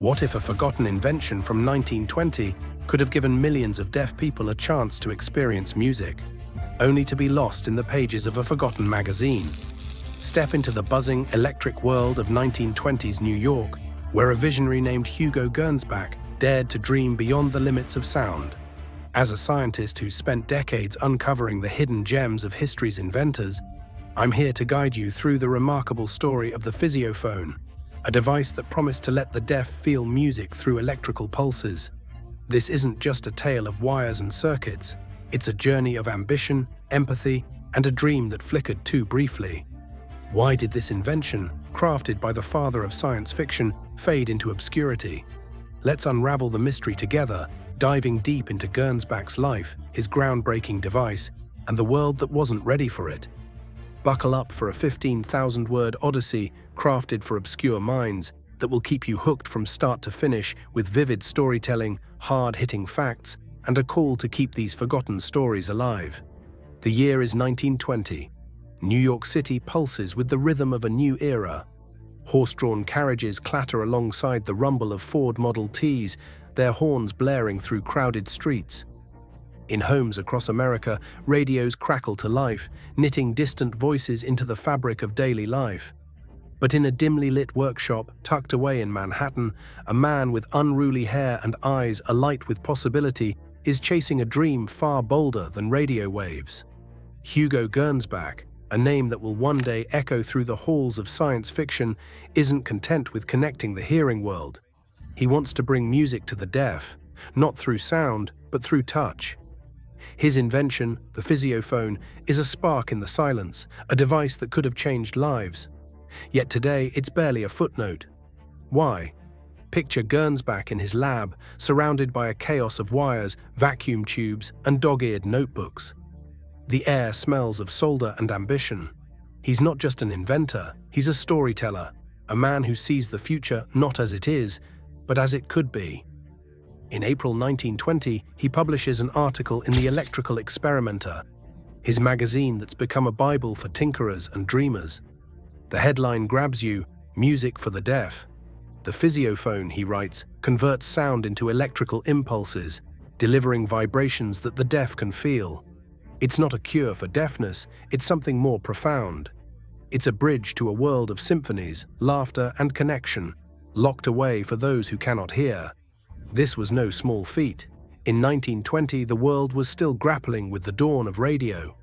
What if a forgotten invention from 1920 could have given millions of deaf people a chance to experience music, only to be lost in the pages of a forgotten magazine? Step into the buzzing, electric world of 1920s New York, where a visionary named Hugo Gernsback dared to dream beyond the limits of sound. As a scientist who spent decades uncovering the hidden gems of history's inventors, I'm here to guide you through the remarkable story of the Physiophone, a device that promised to let the deaf feel music through electrical pulses. This isn't just a tale of wires and circuits, it's a journey of ambition, empathy, and a dream that flickered too briefly. Why did this invention, crafted by the father of science fiction, fade into obscurity? Let's unravel the mystery together, diving deep into Gernsback's life, his groundbreaking device, and the world that wasn't ready for it. Buckle up for a 15,000-word odyssey crafted for obscure minds that will keep you hooked from start to finish with vivid storytelling, hard-hitting facts, and a call to keep these forgotten stories alive. The year is 1920. New York City pulses with the rhythm of a new era. Horse-drawn carriages clatter alongside the rumble of Ford Model Ts, their horns blaring through crowded streets. In homes across America, radios crackle to life, knitting distant voices into the fabric of daily life. But in a dimly lit workshop tucked away in Manhattan, a man with unruly hair and eyes alight with possibility is chasing a dream far bolder than radio waves. Hugo Gernsback, a name that will one day echo through the halls of science fiction, isn't content with connecting the hearing world. He wants to bring music to the deaf, not through sound, but through touch. His invention, the Physiophone, is a spark in the silence, a device that could have changed lives. Yet today, it's barely a footnote. Why? Picture Gernsback in his lab, surrounded by a chaos of wires, vacuum tubes, and dog-eared notebooks. The air smells of solder and ambition. He's not just an inventor, he's a storyteller, a man who sees the future not as it is, but as it could be. In April 1920, he publishes an article in the Electrical Experimenter, his magazine that's become a Bible for tinkerers and dreamers. The headline grabs you, "Music for the Deaf." The Physiophone, he writes, converts sound into electrical impulses, delivering vibrations that the deaf can feel. It's not a cure for deafness, it's something more profound. It's a bridge to a world of symphonies, laughter, and connection, locked away for those who cannot hear. This was no small feat. In 1920, the world was still grappling with the dawn of radio.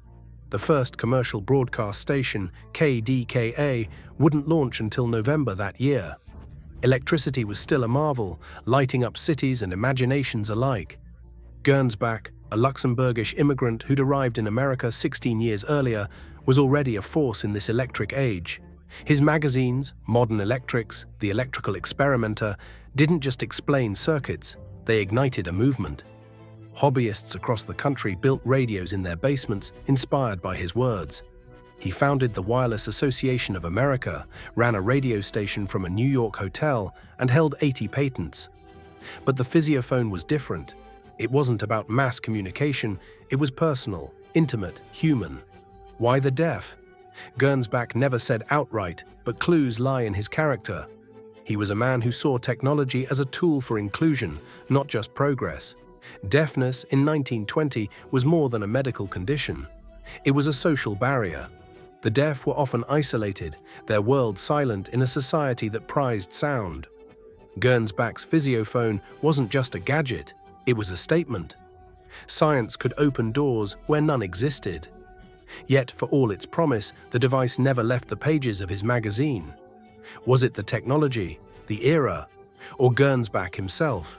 The first commercial broadcast station, KDKA, wouldn't launch until November that year. Electricity was still a marvel, lighting up cities and imaginations alike. Gernsback, a Luxembourgish immigrant who'd arrived in America 16 years earlier, was already a force in this electric age. His magazines, Modern Electrics, The Electrical Experimenter, didn't just explain circuits, they ignited a movement. Hobbyists across the country built radios in their basements, inspired by his words. He founded the Wireless Association of America, ran a radio station from a New York hotel, and held 80 patents. But the Physiophone was different. It wasn't about mass communication, it was personal, intimate, human. Why the deaf? Gernsback never said outright, but clues lie in his character. He was a man who saw technology as a tool for inclusion, not just progress. Deafness in 1920 was more than a medical condition. It was a social barrier. The deaf were often isolated, their world silent in a society that prized sound. Gernsback's Physiophone wasn't just a gadget, it was a statement. Science could open doors where none existed. Yet, for all its promise, the device never left the pages of his magazine. Was it the technology, the era, or Gernsback himself?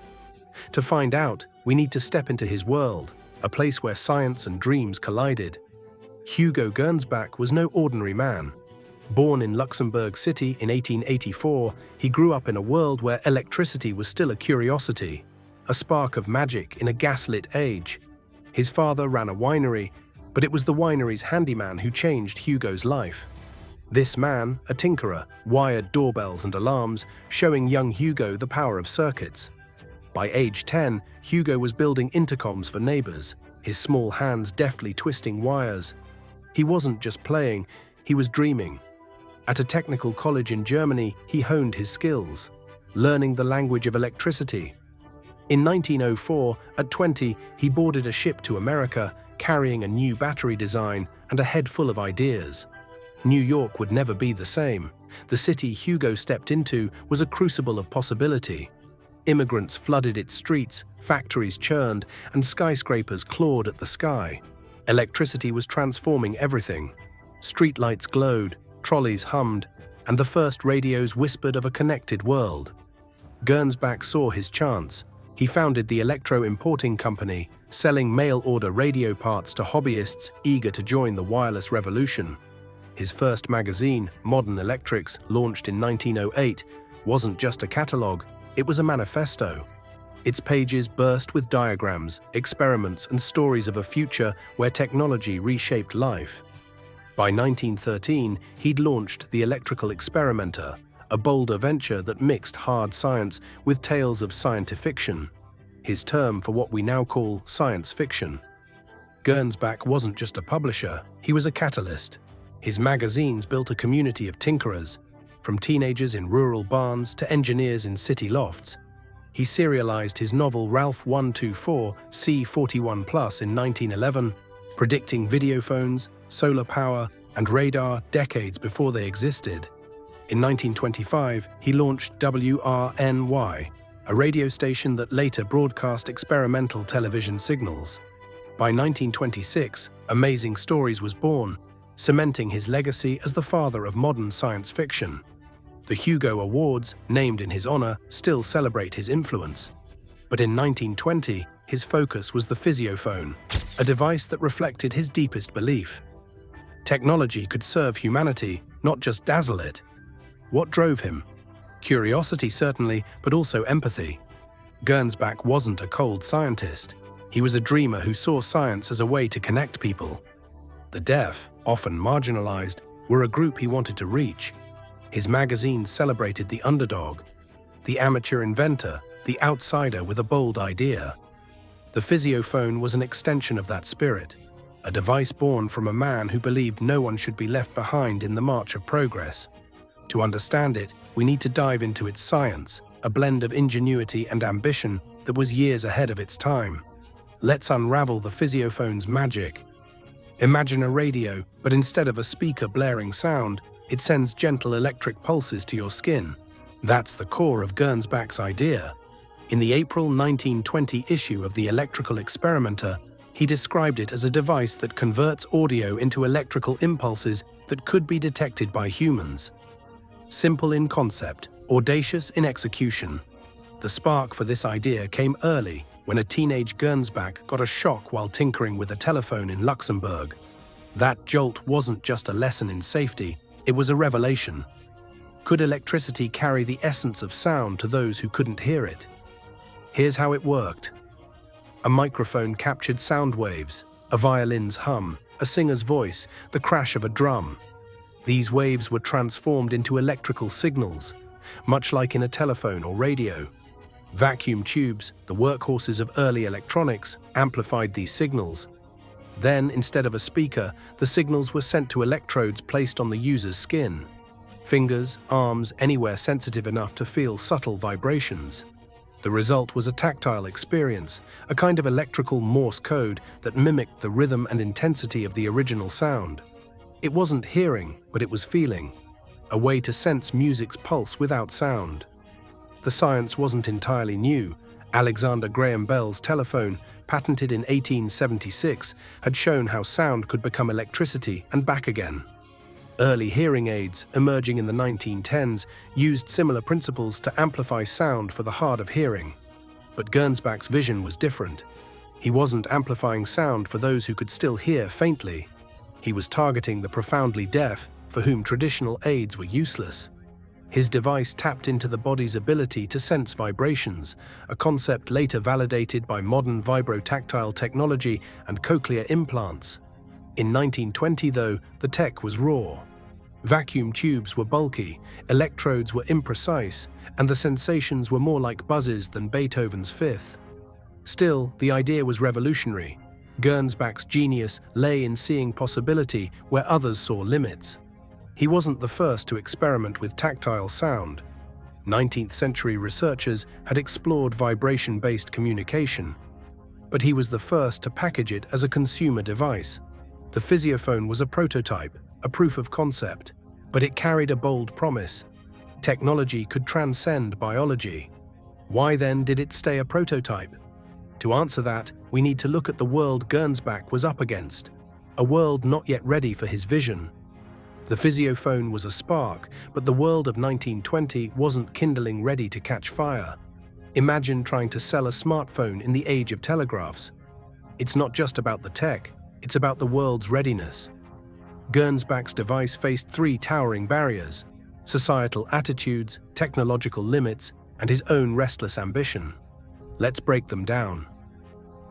To find out, we need to step into his world, a place where science and dreams collided. Hugo Gernsback was no ordinary man. Born in Luxembourg City in 1884, he grew up in a world where electricity was still a curiosity, a spark of magic in a gaslit age. His father ran a winery, but it was the winery's handyman who changed Hugo's life. This man, a tinkerer, wired doorbells and alarms, showing young Hugo the power of circuits. By age 10, Hugo was building intercoms for neighbors, his small hands deftly twisting wires. He wasn't just playing, he was dreaming. At a technical college in Germany, he honed his skills. learning the language of electricity. In 1904, at 20, he boarded a ship to America, carrying a new battery design and a head full of ideas. New York would never be the same. The city Hugo stepped into was a crucible of possibility. Immigrants flooded its streets, factories churned, and skyscrapers clawed at the sky. Electricity was transforming everything. Streetlights glowed, trolleys hummed, and the first radios whispered of a connected world. Gernsback saw his chance. He founded the electro-importing company, selling mail-order radio parts to hobbyists eager to join the wireless revolution. His first magazine, Modern Electrics, launched in 1908, wasn't just a catalogue, it was a manifesto. Its pages burst with diagrams, experiments, and stories of a future where technology reshaped life. By 1913, he'd launched the Electrical Experimenter, a bolder venture that mixed hard science with tales of science-fiction, his term for what we now call science fiction. Gernsback wasn't just a publisher, he was a catalyst. His magazines built a community of tinkerers, from teenagers in rural barns to engineers in city lofts. He serialized his novel Ralph 124 C41 Plus in 1911, predicting videophones, solar power, and radar decades before they existed. In 1925, he launched WRNY, a radio station that later broadcast experimental television signals. By 1926, Amazing Stories was born, cementing his legacy as the father of modern science fiction. The Hugo Awards, named in his honor, still celebrate his influence. But in 1920, his focus was the Physiophone, a device that reflected his deepest belief. Technology could serve humanity, not just dazzle it. What drove him? Curiosity certainly, but also empathy. Gernsback wasn't a cold scientist. He was a dreamer who saw science as a way to connect people. The deaf, often marginalized, were a group he wanted to reach. His magazines celebrated the underdog, the amateur inventor, the outsider with a bold idea. The Physiophone was an extension of that spirit, a device born from a man who believed no one should be left behind in the march of progress. To understand it, we need to dive into its science, a blend of ingenuity and ambition that was years ahead of its time. Let's unravel the Physiophone's magic. Imagine a radio, but instead of a speaker blaring sound, it sends gentle electric pulses to your skin. That's the core of Gernsback's idea. In the April 1920 issue of the Electrical Experimenter, he described it as a device that converts audio into electrical impulses that could be detected by humans. Simple in concept, audacious in execution. The spark for this idea came early, when a teenage Gernsback got a shock while tinkering with a telephone in Luxembourg. That jolt wasn't just a lesson in safety, it was a revelation. Could electricity carry the essence of sound to those who couldn't hear it? Here's how it worked. A microphone captured sound waves, a violin's hum, a singer's voice, the crash of a drum. These waves were transformed into electrical signals, much like in a telephone or radio. Vacuum tubes, the workhorses of early electronics, amplified these signals. Then, instead of a speaker, the signals were sent to electrodes placed on the user's skin. Fingers, arms, anywhere sensitive enough to feel subtle vibrations. The result was a tactile experience, a kind of electrical Morse code that mimicked the rhythm and intensity of the original sound. It wasn't hearing, but it was feeling, a way to sense music's pulse without sound. The science wasn't entirely new. Alexander Graham Bell's telephone, patented in 1876, had shown how sound could become electricity and back again. Early hearing aids, emerging in the 1910s, used similar principles to amplify sound for the hard of hearing. But Gernsback's vision was different. He wasn't amplifying sound for those who could still hear faintly. He was targeting the profoundly deaf, for whom traditional aids were useless. His device tapped into the body's ability to sense vibrations, a concept later validated by modern vibrotactile technology and cochlear implants. In 1920, though, the tech was raw. Vacuum tubes were bulky, electrodes were imprecise, and the sensations were more like buzzes than Beethoven's Fifth. Still, the idea was revolutionary. Gernsback's genius lay in seeing possibility where others saw limits. He wasn't the first to experiment with tactile sound. 19th-century researchers had explored vibration-based communication, but he was the first to package it as a consumer device. The Physiophone was a prototype, a proof of concept, but it carried a bold promise. Technology could transcend biology. Why then did it stay a prototype? To answer that, we need to look at the world Gernsback was up against, a world not yet ready for his vision. The Physiophone was a spark, but the world of 1920 wasn't kindling ready to catch fire. Imagine trying to sell a smartphone in the age of telegraphs. It's not just about the tech, it's about the world's readiness. Gernsback's device faced three towering barriers: societal attitudes, technological limits, and his own restless ambition. Let's break them down.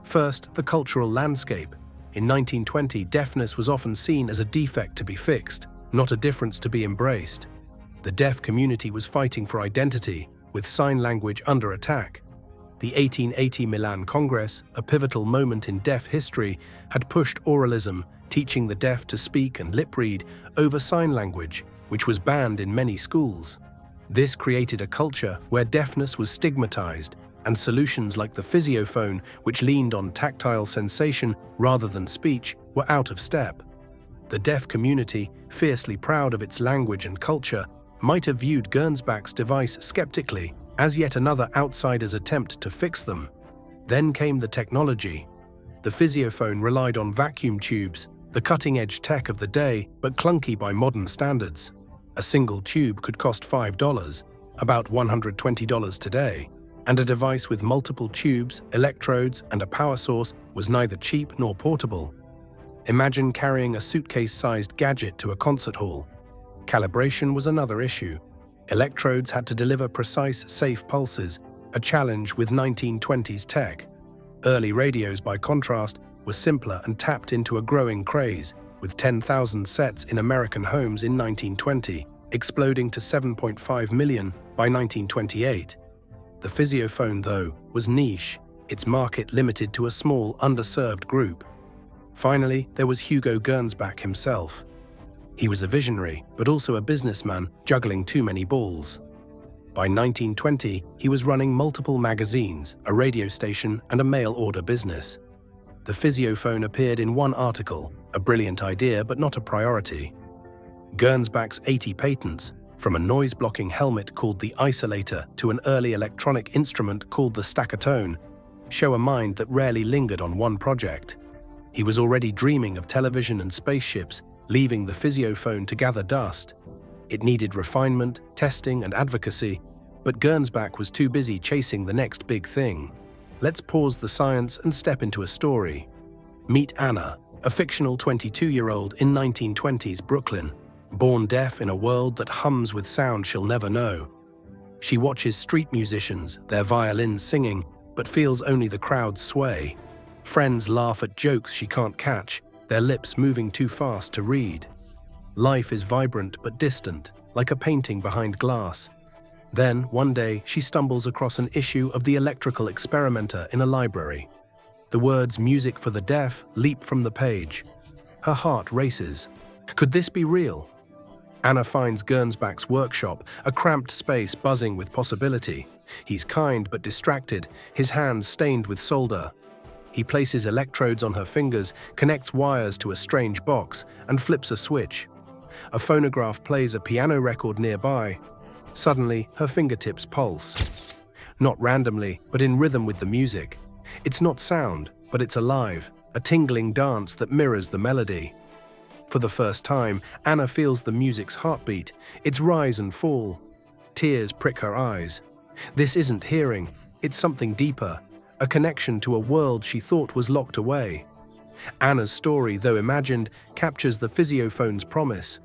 First, the cultural landscape. In 1920, deafness was often seen as a defect to be fixed, not a difference to be embraced. The deaf community was fighting for identity, with sign language under attack. The 1880 Milan Congress, a pivotal moment in deaf history, had pushed oralism, teaching the deaf to speak and lip read, over sign language, which was banned in many schools. This created a culture where deafness was stigmatized, and solutions like the Physiophone, which leaned on tactile sensation rather than speech, were out of step. The deaf community, fiercely proud of its language and culture, might have viewed Gernsback's device skeptically, as yet another outsider's attempt to fix them. Then came the technology. The Physiophone relied on vacuum tubes, the cutting-edge tech of the day, but clunky by modern standards. A single tube could cost $5, about $120 today, and a device with multiple tubes, electrodes, and a power source was neither cheap nor portable. Imagine carrying a suitcase-sized gadget to a concert hall. Calibration was another issue. Electrodes had to deliver precise, safe pulses, a challenge with 1920s tech. Early radios, by contrast, were simpler and tapped into a growing craze, with 10,000 sets in American homes in 1920, exploding to 7.5 million by 1928. The Physiophone, though, was niche, its market limited to a small, underserved group. Finally, there was Hugo Gernsback himself. He was a visionary, but also a businessman, juggling too many balls. By 1920, he was running multiple magazines, a radio station, and a mail-order business. The Physiophone appeared in one article, a brilliant idea but not a priority. Gernsback's 80 patents, from a noise-blocking helmet called the isolator to an early electronic instrument called the stackatone, show a mind that rarely lingered on one project. He was already dreaming of television and spaceships, leaving the Physiophone to gather dust. It needed refinement, testing, and advocacy, but Gernsback was too busy chasing the next big thing. Let's pause the science and step into a story. Meet Anna, a fictional 22-year-old in 1920s Brooklyn, born deaf in a world that hums with sound she'll never know. She watches street musicians, their violins singing, but feels only the crowd's sway. Friends laugh at jokes she can't catch, their lips moving too fast to read. Life is vibrant but distant, like a painting behind glass. Then, one day, she stumbles across an issue of the Electrical Experimenter in a library. The words "music for the deaf" leap from the page. Her heart races. Could this be real? Anna finds Gernsback's workshop, a cramped space buzzing with possibility. He's kind but distracted, his hands stained with solder. He places electrodes on her fingers, connects wires to a strange box, and flips a switch. A phonograph plays a piano record nearby. Suddenly, her fingertips pulse. Not randomly, but in rhythm with the music. It's not sound, but it's alive, a tingling dance that mirrors the melody. For the first time, Anna feels the music's heartbeat, its rise and fall. Tears prick her eyes. This isn't hearing, it's something deeper, a connection to a world she thought was locked away. Anna's story, though imagined, captures the Physiophone's promise.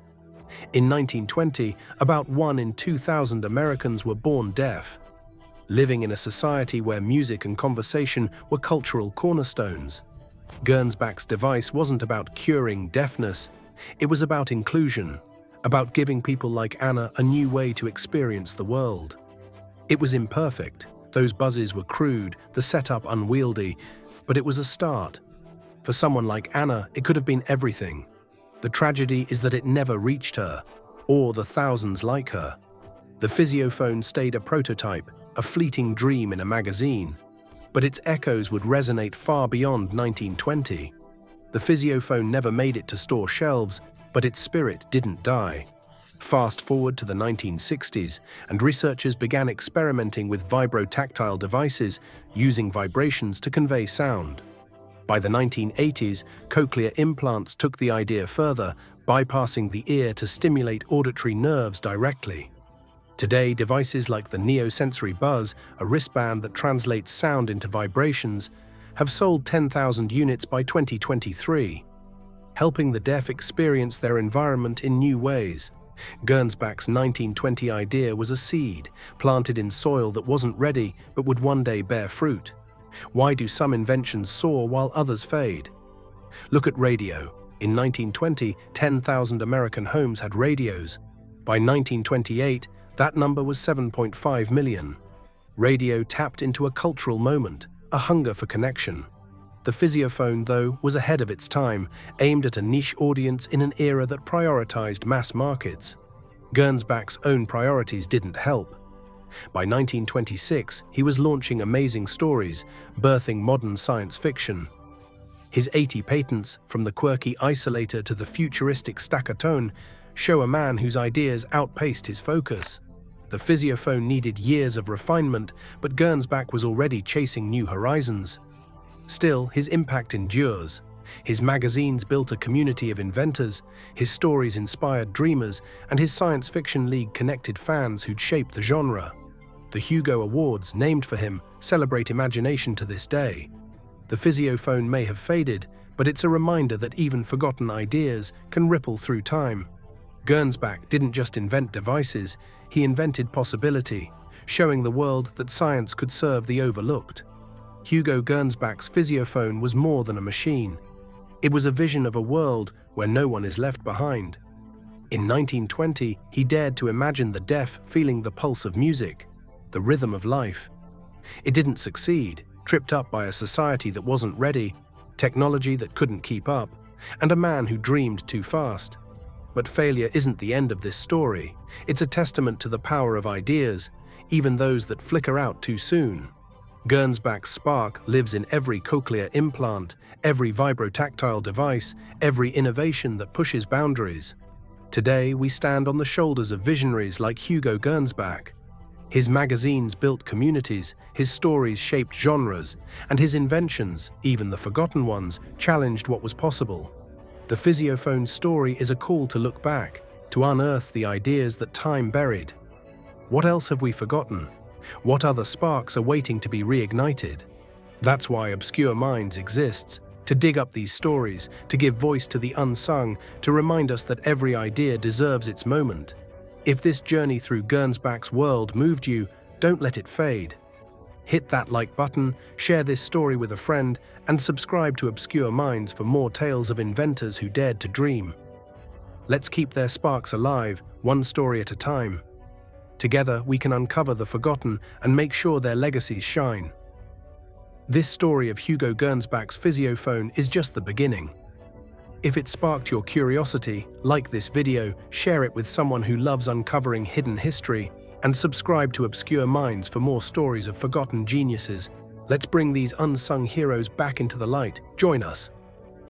In 1920, about 1 in 2,000 Americans were born deaf, living in a society where music and conversation were cultural cornerstones. Gernsback's device wasn't about curing deafness, it was about inclusion, about giving people like Anna a new way to experience the world. It was imperfect, those buzzes were crude, the setup unwieldy, but it was a start. For someone like Anna, it could have been everything. The tragedy is that it never reached her, or the thousands like her. The Physiophone stayed a prototype, a fleeting dream in a magazine, but its echoes would resonate far beyond 1920. The Physiophone never made it to store shelves, but its spirit didn't die. Fast forward to the 1960s, and researchers began experimenting with vibrotactile devices, using vibrations to convey sound. By the 1980s, cochlear implants took the idea further, bypassing the ear to stimulate auditory nerves directly. Today, devices like the Neosensory Buzz, a wristband that translates sound into vibrations, have sold 10,000 units by 2023, helping the deaf experience their environment in new ways. Gernsback's 1920 idea was a seed, planted in soil that wasn't ready but would one day bear fruit. Why do some inventions soar while others fade? Look at radio. In 1920, 10,000 American homes had radios. By 1928, that number was 7.5 million. Radio tapped into a cultural moment, a hunger for connection. The Physiophone, though, was ahead of its time, aimed at a niche audience in an era that prioritized mass markets. Gernsback's own priorities didn't help. By 1926, he was launching amazing stories, birthing modern science fiction. His 80 patents, from the quirky isolator to the futuristic stackatone, show a man whose ideas outpaced his focus. The Physiophone needed years of refinement, but Gernsback was already chasing new horizons. Still, his impact endures. His magazines built a community of inventors, his stories inspired dreamers, and his science fiction league connected fans who'd shaped the genre. The Hugo Awards, named for him, celebrate imagination to this day. The Physiophone may have faded, but it's a reminder that even forgotten ideas can ripple through time. Gernsback didn't just invent devices, he invented possibility, showing the world that science could serve the overlooked. Hugo Gernsback's Physiophone was more than a machine. It was a vision of a world where no one is left behind. In 1920, he dared to imagine the deaf feeling the pulse of music, the rhythm of life. It didn't succeed, tripped up by a society that wasn't ready, technology that couldn't keep up, and a man who dreamed too fast. But failure isn't the end of this story. It's a testament to the power of ideas, even those that flicker out too soon. Gernsback's spark lives in every cochlear implant, every vibrotactile device, every innovation that pushes boundaries. Today, we stand on the shoulders of visionaries like Hugo Gernsback. His magazines built communities, his stories shaped genres, and his inventions, even the forgotten ones, challenged what was possible. The Physiophone's story is a call to look back, to unearth the ideas that time buried. What else have we forgotten? What other sparks are waiting to be reignited? That's why Obscure Minds exists, to dig up these stories, to give voice to the unsung, to remind us that every idea deserves its moment. If this journey through Gernsback's world moved you, don't let it fade. Hit that like button, share this story with a friend, and subscribe to Obscure Minds for more tales of inventors who dared to dream. Let's keep their sparks alive, one story at a time. Together, we can uncover the forgotten and make sure their legacies shine. This story of Hugo Gernsback's Physiophone is just the beginning. If it sparked your curiosity, like this video, share it with someone who loves uncovering hidden history, and subscribe to Obscure Minds for more stories of forgotten geniuses. Let's bring these unsung heroes back into the light. Join us.